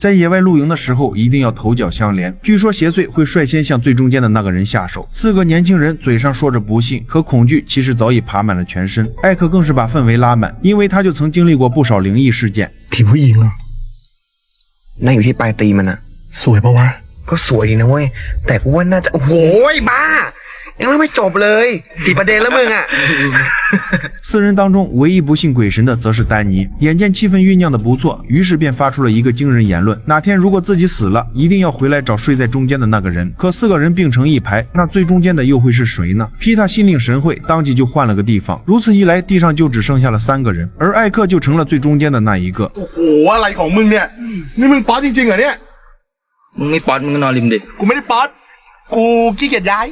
在野外露营的时候，一定要头脚相连。据说邪祟会率先向最中间的那个人下手。4个年轻人嘴上说着不信和恐惧，其实早已爬满了全身。艾克更是把氛围拉满，因为他就曾经历过不少灵异事件。ผีผู้หญิงเหรอ นั่งอยู่ที่ปลายตีนมันอะ สวยปะวะ ก็สวยดีนะเว้ยแต่กูว่าน่าจะโอ้โหบ้ายังเล่าไม่จบเลยผิดประเด็นแล้วมึงอะ4人当中唯一不信鬼神的则是丹尼。眼见气氛酝酿的不错，于是便发出了一个惊人言论：哪天如果自己死了，一定要回来找睡在中间的那个人。可4个人并成一排，那最中间的又会是谁呢？皮塔心领神会，当即就换了个地方。如此一来，地上就只剩下了3个人，而艾克就成了最中间的那一个。โอ้โหอะไรของมึงเนี่ยนี่มึงป๊อตจริงๆเหรอเนี่ยมึงไม่ป๊อตมึงก็นอนริมดิกูไม่ได้ป๊อตกูขี้เกียจย้าย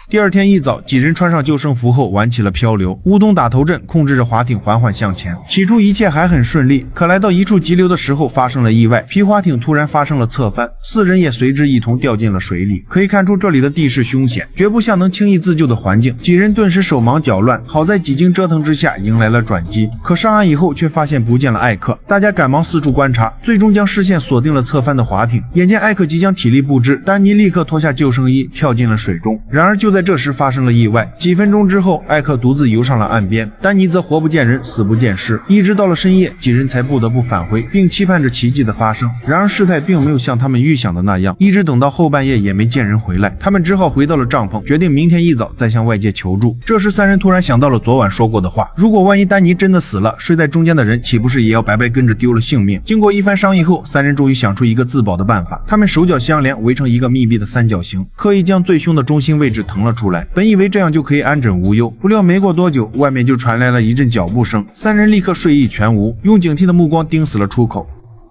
第二天一早，几人穿上救生服后玩起了漂流。乌冬打头阵，控制着滑艇缓缓向前。起初一切还很顺利，可来到一处急流的时候发生了意外，皮划艇突然发生了侧翻，4人也随之一同掉进了水里。可以看出这里的地势凶险，绝不像能轻易自救的环境。几人顿时手忙脚乱，好在几经折腾之下迎来了转机。可上岸以后却发现不见了艾克，大家赶忙四处观察，最终将视线锁定了侧翻的滑艇。眼见艾克即将体力不支，丹尼立刻脱下救生衣跳进了水中。然而就在这时发生了意外，几分钟之后，艾克独自游上了岸边，丹尼则活不见人，死不见尸。一直到了深夜，几人才不得不返回，并期盼着奇迹的发生。然而事态并没有像他们预想的那样，一直等到后半夜也没见人回来，他们只好回到了帐篷，决定明天一早再向外界求助。这时3人突然想到了昨晚说过的话，如果万一丹尼真的死了，睡在中间的人岂不是也要白白跟着丢了性命？经过一番商议后，3人终于想出一个自保的办法，他们手脚相连，围成一个密闭的三角形，刻意将最凶的中心位置腾了出来，本以为这样就可以安枕无忧，不料没过多久，外面就传来了一阵脚步声，3人立刻睡意全无，用警惕的目光盯死了出口。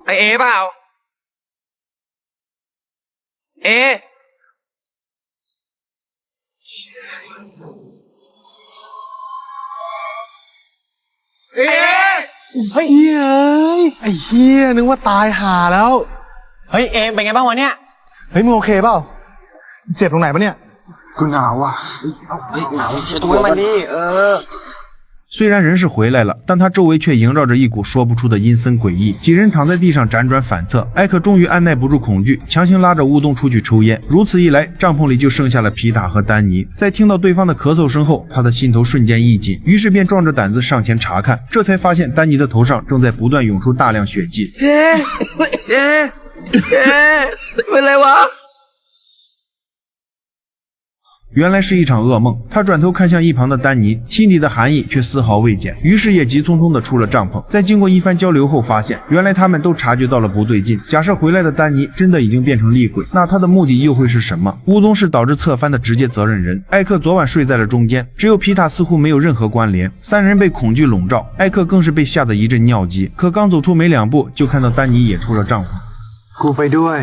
ไอเอเปล่าเอเฮ้ยไอ้เหี้ยนึกว่าตายห่าแล้วเฮ้ยเอเป็นไงบ้างวะเนี่ยเฮ้ยมึงโอเคเปล่าเจ็บตรงไหนปะเนี่ยกูหนาวอ่ะเฮ้ยหนาวเช็ดตัวให้มันดิ虽然人是回来了，但他周围却萦绕着一股说不出的阴森诡异。几人躺在地上辗转反侧，艾克终于按耐不住恐惧，强行拉着乌冬出去抽烟。如此一来，帐篷里就剩下了皮塔和丹尼。在听到对方的咳嗽声后，他的心头瞬间一紧，于是便壮着胆子上前查看，这才发现丹尼的头上正在不断涌出大量血迹。เป็นไรวะ原来是一场噩梦，他转头看向一旁的丹尼，心底的寒意却丝毫未减，于是也急匆匆地出了帐篷。在经过一番交流后，发现原来他们都察觉到了不对劲。假设回来的丹尼真的已经变成厉鬼，那他的目的又会是什么？乌冬是导致侧翻的直接责任人，艾克昨晚睡在了中间，只有皮塔似乎没有任何关联。3人被恐惧笼罩，艾克更是被吓得一阵尿急。可刚走出没2步，就看到丹尼也出了帐篷。กูไปด้วย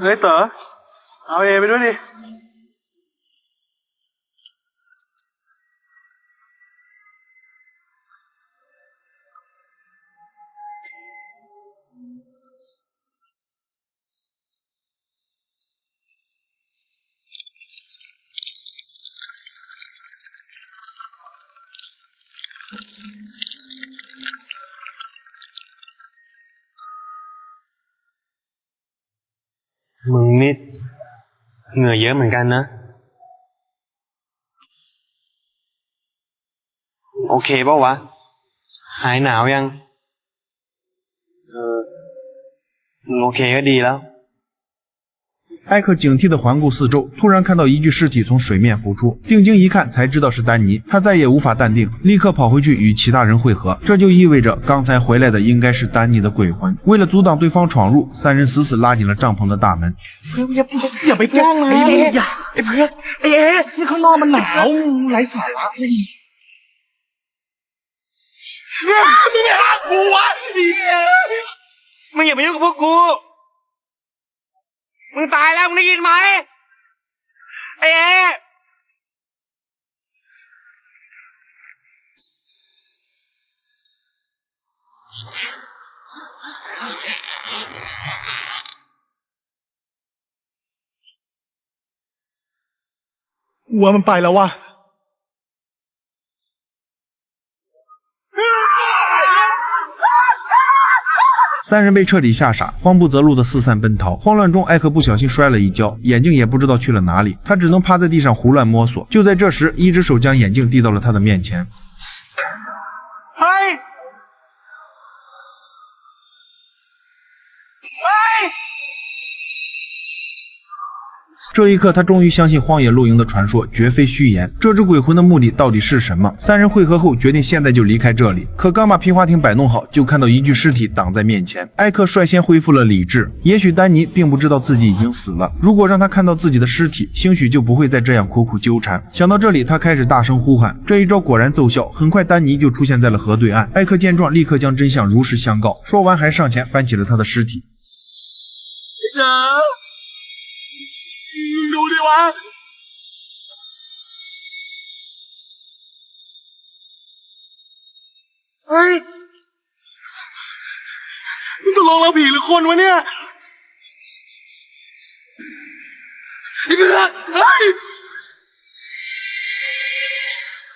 เฮ้ยเต๋อเอาเอไปด้วยดิมึงนี่เหงื่อเยอะเหมือนกันนะโอเคป่าววะหายหนาวยังมึงโอเคก็ดีแล้ว艾克警惕地环顾四周，突然看到一具尸体从水面浮出，定睛一看才知道是丹尼，他再也无法淡定，立刻跑回去与其他人会合。这就意味着刚才回来的应该是丹尼的鬼魂。为了阻挡对方闯入，3人死死拉紧了帐篷的大门。อย่าไปแกล้งนะอย่าไอ้เพื่อนไอ้เอ๊นี่ข้างนอกมันหนาวไร้สาระมึงไม่ห้ามกูวะมึงอย่ามายุ่งกับพวกกูมึงตายแล้วมึงได้ยินไหมไอ้เอวัวมันไปแล้ววะ三人被彻底吓傻，慌不择路的四散奔逃。慌乱中，艾克不小心摔了一跤，眼镜也不知道去了哪里，他只能趴在地上胡乱摸索。就在这时，一只手将眼镜递到了他的面前。这一刻，他终于相信荒野露营的传说绝非虚言。这只鬼魂的目的到底是什么？三人会合后，决定现在就离开这里。可刚把皮划艇摆弄好，就看到一具尸体挡在面前。艾克率先恢复了理智。也许丹尼并不知道自己已经死了，如果让他看到自己的尸体，兴许就不会再这样苦苦纠缠。想到这里，他开始大声呼喊。这一招果然奏效，很快丹尼就出现在了河对岸。艾克见状，立刻将真相如实相告，说完还上前翻起了他的尸体。ดูดิวะเฮ้ยมันตกลงแล้วผีหรือคนวะเนี่ยไอ้เพื่อนเฮ้ย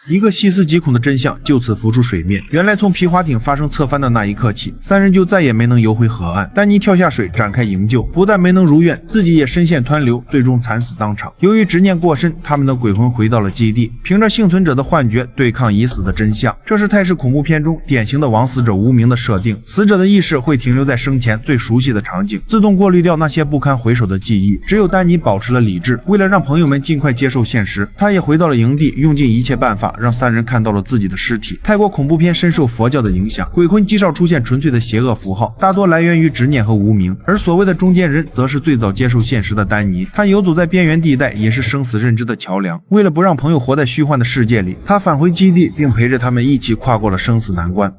一个细思极恐的真相就此浮出水面。原来从皮划艇发生侧翻的那一刻起，三人就再也没能游回河岸。丹尼跳下水展开营救，不但没能如愿，自己也身陷湍流，最终惨死当场。由于执念过深，他们的鬼魂回到了基地，凭着幸存者的幻觉对抗已死的真相。这是泰式恐怖片中典型的枉死者无名的设定，死者的意识会停留在生前最熟悉的场景，自动过滤掉那些不堪回首的记忆。只有丹尼保持了理智，为了让朋友们尽快接受现实，他也回到了营地，用尽一切办法让三人看到了自己的尸体。泰国恐怖片深受佛教的影响，鬼魂极少出现纯粹的邪恶符号，大多来源于执念和无明。而所谓的中间人，则是最早接受现实的丹尼。他游走在边缘地带，也是生死认知的桥梁。为了不让朋友活在虚幻的世界里，他返回基地，并陪着他们一起跨过了生死难关。